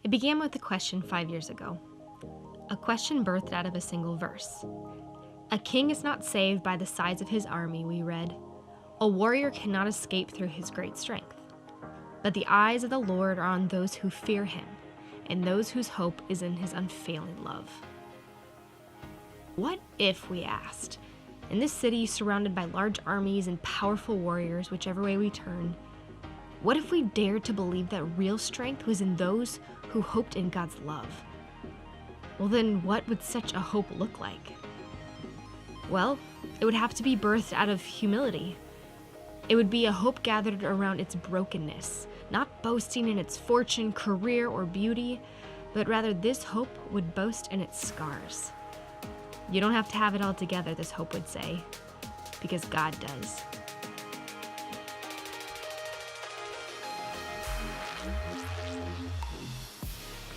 It began with a question 5 years ago. A question birthed out of a single verse. A king is not saved by the size of his army, we read. A warrior cannot escape through his great strength. But the eyes of the Lord are on those who fear him, and those whose hope is in his unfailing love. What if, we asked, in this city surrounded by large armies and powerful warriors, whichever way we turn, what if we dared to believe that real strength was in those who hoped in God's love? Well, then what would such a hope look like? Well, it would have to be birthed out of humility. It would be a hope gathered around its brokenness, not boasting in its fortune, career, or beauty, but rather this hope would boast in its scars. You don't have to have it all together, this hope would say, because God does.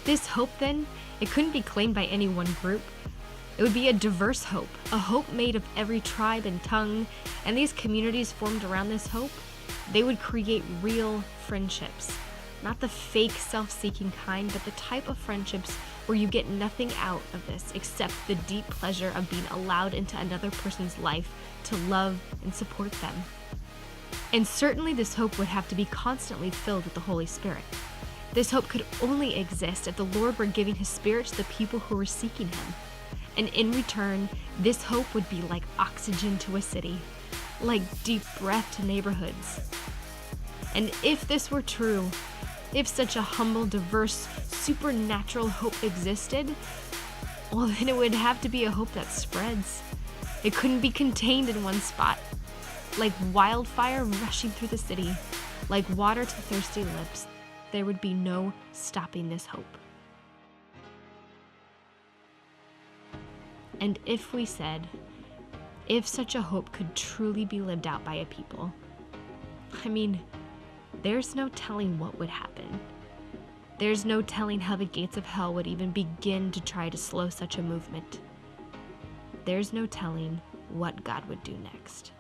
This hope, then, it couldn't be claimed by any one group. It would be a diverse hope, a hope made of every tribe and tongue, and these communities formed around this hope, they would create real friendships. Not the fake, self-seeking kind, but the type of friendships where you get nothing out of this except the deep pleasure of being allowed into another person's life to love and support them. And certainly this hope would have to be constantly filled with the Holy Spirit. This hope could only exist if the Lord were giving His Spirit to the people who were seeking Him. And in return, this hope would be like oxygen to a city, like deep breath to neighborhoods. And if this were true, if such a humble, diverse, supernatural hope existed, well, then it would have to be a hope that spreads. It couldn't be contained in one spot. Like wildfire rushing through the city, like water to thirsty lips, there would be no stopping this hope. And if we said, if such a hope could truly be lived out by a people, I mean, there's no telling what would happen. There's no telling how the gates of hell would even begin to try to slow such a movement. There's no telling what God would do next.